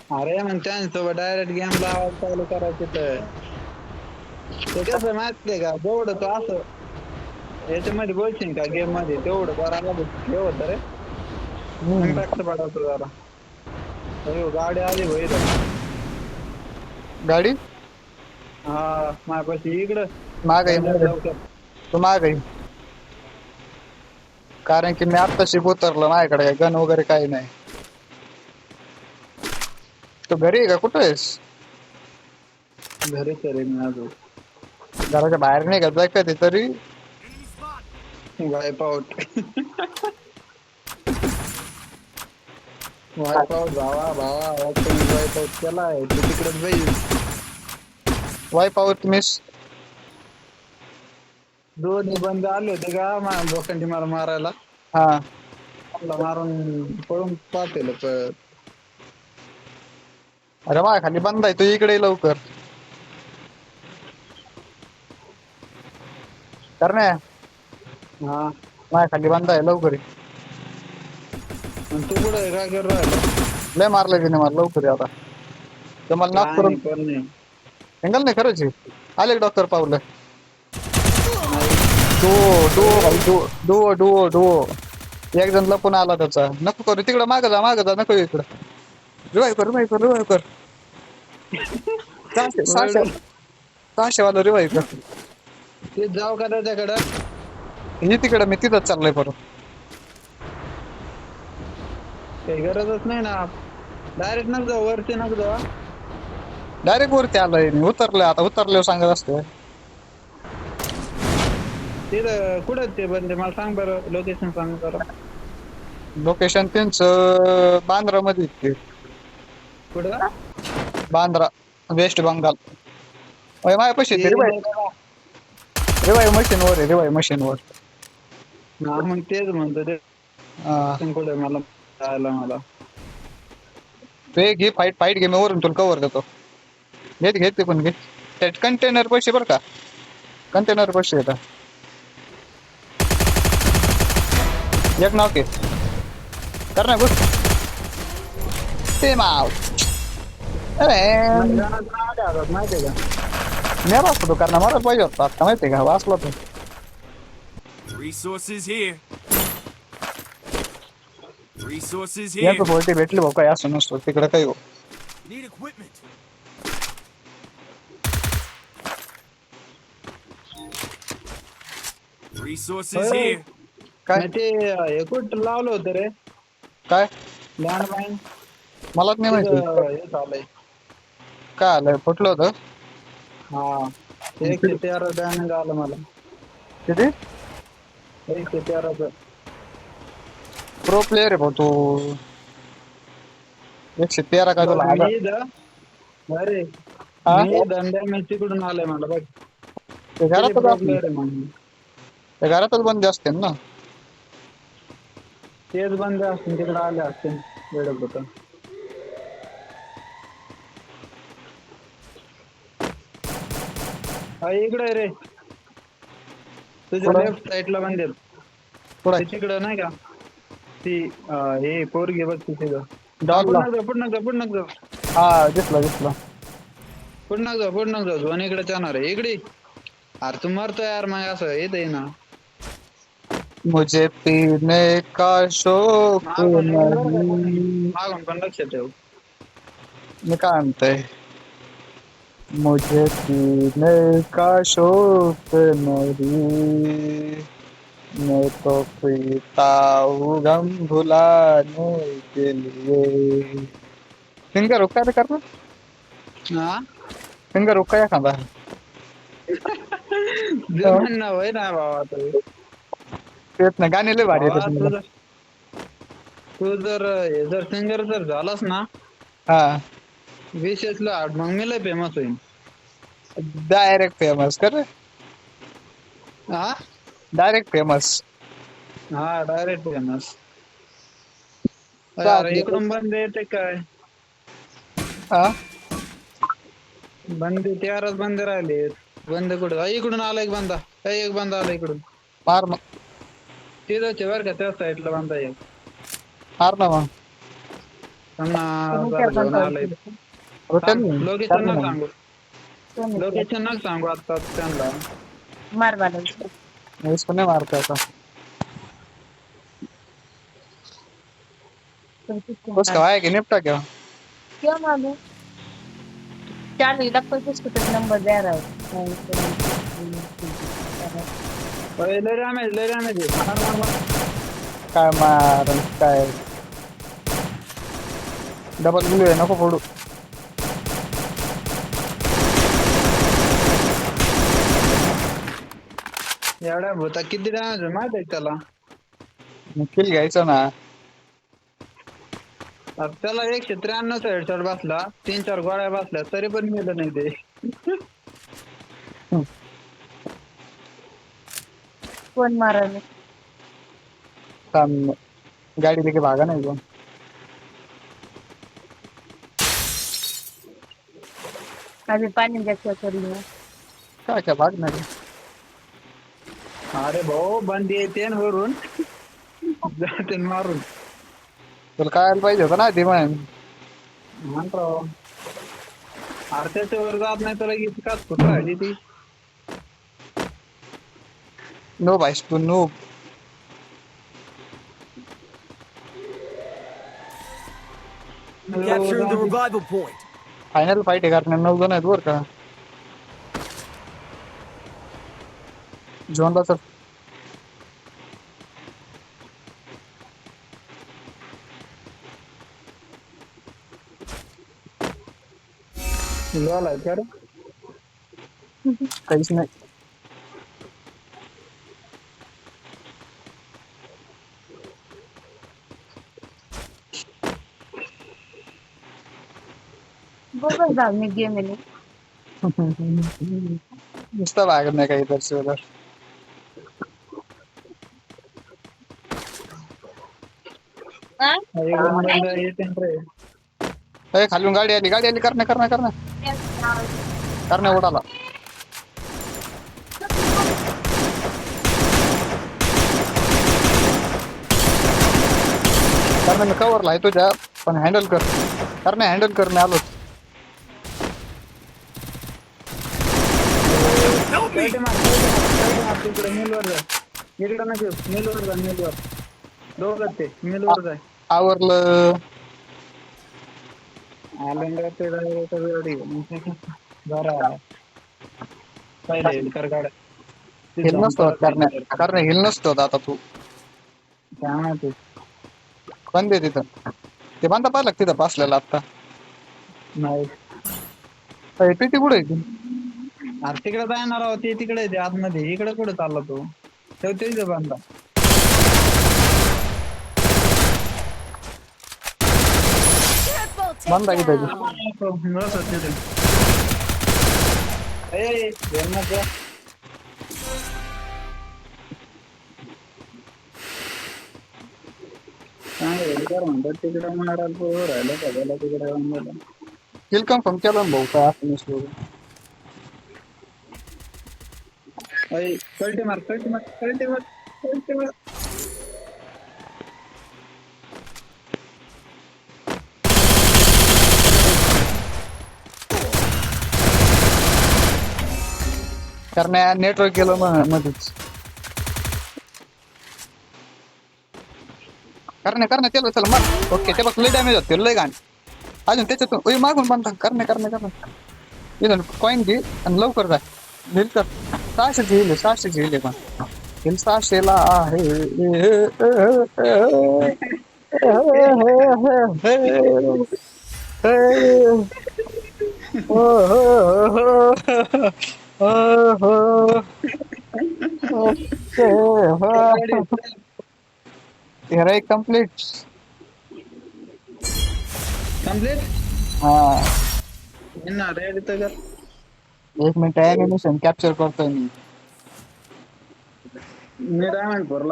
अरे मग त्यांच्यासोबत डायरेक्ट गेम लावायला चालू करायचे तर ते कसं माहितीये का जेवढं तो असं याच्यामध्ये बोलशील का गेम मध्ये तेवढं जरा हे होतं रे इम्पॅक्ट पडायचं जरा. अयो गाडी आली भाई इथं. गाडी हा माझ्यापाशी इकडं माग आहे बंद्यात लवकर. तू माग आहे कारण की मी आत्ताशी उतरलो माझ्याकडे गन वगैरे काही नाही. तू घरी आहे का कुठं आहेस? घरी तरी मी अजून घराच्या बाहेर नाही का जाय कधी तरी वाईप आउट वाईप आउट भावा भावा वाईप आउट केलाय तू तिकडेच जाईल. वाईप आउट मिस दोन्ही बंद आले होते का लोखंडी मला मारायला हा मला मारून पळून पाहते अरे माझ्या खाली बंद आहे तू इकडे ये लवकर करण्या हा माझ्या खाली बंद आहे लवकर ये. आणि तू कुठे काय करू राहिला? लय मारलं तिने मला लवकर ये आता ते मला नाक काय करून नाही पण नाही सिंगल नाही खरंच आहे. आले डॉक्टर पावलं डुओ डुओ डुओ एक जण लपून आला त्याचा नको करू तिकडं माग जा नको इकडं रिवाईव कर सहाशे वाला रिवाईव कर ते जाऊ का त्याच्याकडं हे तिकडं मी तिथंच चाललंय परत काही गरजच नाही ना डायरेक्ट नक जाऊ वरती नक जाऊ डायरेक्ट वरती आलोय मी उतरलोय आता उतरल्यावर सांगत असते तिथं कुठं ते बंदे मला सांग बरं लोकेशन सांग बरं. लोकेशन त्यांचं बांद्रा मध्ये ते कुठं बांद्रा वेस्ट बंगाल माझ्या पैसे ते रिवाईव मशीनवर आहे रिवाईव मशीनवर हा मग तेच म्हणतो ते कुठे मला जायला मला ते घे फाईट घे मी वरून तुला कवर देतो घेते पण घे त्यात कंटेनर पैसे बरं का कंटेनर पैसे येतात एक नाव के कर ना गुड ते माव अरे माहितीये का मी वाचलो तो कारण मला पाहिजे होता आता माहितीये का वाचलो तो Resources here. Resources here. याचं पोल्टी भेटली भाऊ काय असं नसतो तिकडे काही हो Need equipment. Resources here. काय ते हे कुठं लावलं होतं रे काय लँडमाईन मलाच नाही माहिती हे चाललंय काय आलंय फुटलं होतं हा 113 डॅमेज आलं मला किती 113 प्रो प्लेअर आहे भाऊ तू 113 काय तुला आलं अरे हा? मी डॅमेज तिकडून आलंय मला बघ ते घरातच असतील प्लेअर आहे म्हणून ते घरातच बंद असतील ना तेच बंद असतील तिकडे आले असतील वेळच होतं इकडे रे तुझ्या कुठं? लेफ्ट साईडला बंद पुढे तिकडं नाही का ती हे पोरगी बघ तिथे डॉलला पुढं जाऊ हा दिसला पुढं जाऊ झोन इकडे जाणार आहे इकडे अरे तू मरतो यार मग असं येत आहे ना मुझे पीने का शौक नहीं मागून पण लक्ष ठेव मी काय म्हणतोय मुझे पीने का शौक नहीं मैं तो पीता हूँ गम भुलाने के लिए फिंगर रुका रे करना हा फिंगर रुका या खांदा जमन ना होय ना बाबा तेच ना गाणे लय भारी येतात मला तू जर सिंगर जर झालास ना हा विशेषला मग मी लय फेमस होईन डायरेक्ट फेमस कर हा डायरेक्ट फेमस हा डायरेक्ट फेमस अरे इकडून बंद येते काय हा बंद तेवढच बंद राहिले बंद कुठं इकडून आला एक बंदा आला इकडून मार मग तिथंच बर का त्या साईडला बंदा एक हार ना मग त्यांना तुम्ही जरा त्या घेऊन कोणता आलंय. रोटेल लोकेशन न सांगू, लोकेशन न सांगू आता त्यांना. मार मार इसको नहीं मारता था उसका आया कि निपटा क्या क्या मालूम चालू डॉक्टर किसको तो नंबर दे रहा है लय डॅमेज आहे. मार मार मार. काय मार काय डबल ग्लू आहे नको फोडू एवढ्या भूता किती डॅमेज आहे माहित आहे का त्याला? किल घ्यायचं ना आता त्याला 193 हेडशॉट बसला, 3-4 गोळ्या बसल्या तरी पण मेलं नाही ते. कौन मारा है सामने गाड़ी लेके भागा नहीं वो अभी पानी जैसे करी है काय काय भागणार आहे? अरे भाऊ बंद येते न वरून जाते न मारून. तुला कळायला पाहिजे होतं ना दिमान म्हणतो अरे त्याच्यावर जात नाही तर लगेच काच फुट राहिली ती. नो भाई तू no Capturing the revival point. Final fight आहे कारण 9 जण आहेत बरं का झोनला सर झालाय का रे? काहीच नाही गोबर जाओ मैं गेम में नुसतं भागत नाही काही दर्शवलं एकदम बंद येते न रे. ए खालून गाडी आली करण्या उडाला कारण मी कवरला आहे तुझ्या पण हँडल कर हँडल करणे आलो Help me! कळते मार तिकडे मिलवर जा. इकडे नको मिलवर जा मिलवर. दोघं ते मिलवर जाय. आवरलं आलं ते गाडी जरा पहिले कर गाड्या. हिल नसतो कारण हिल नसतो आता तू काय माहिती बंद आहे तिथं ते बांधा पाहिलं का तिथं बसलेला आता नाही. पेटी कुठे आहे ती अरे तिकडे जाणार आहोत ते तिकडे ते आतमध्ये इकडे कुठे चालला तो ठेवते बांधा. बांधा की त्याची म्हणतात तिकडे मारायला राहिलं सगळ्याला तिकडे किल कन्फर्म केलं ना भाऊ काय असं नसलं कळते मार कारण नेटवर्क गेलं मध्येच करणे त्याला चला मार ओके ते बघ लय डॅमेज होते लय घाण अजून त्याच्यातून मागून बांधा करणे कॉईन घे आणि लवकर जा हिल कर 600 हिल पण हिल 600ला तेरा कंप्लीट हाँ रेडी तर कर 1 मिनिट ॲनिमेशन कॅप्चर करतोय मी डायमंड भरला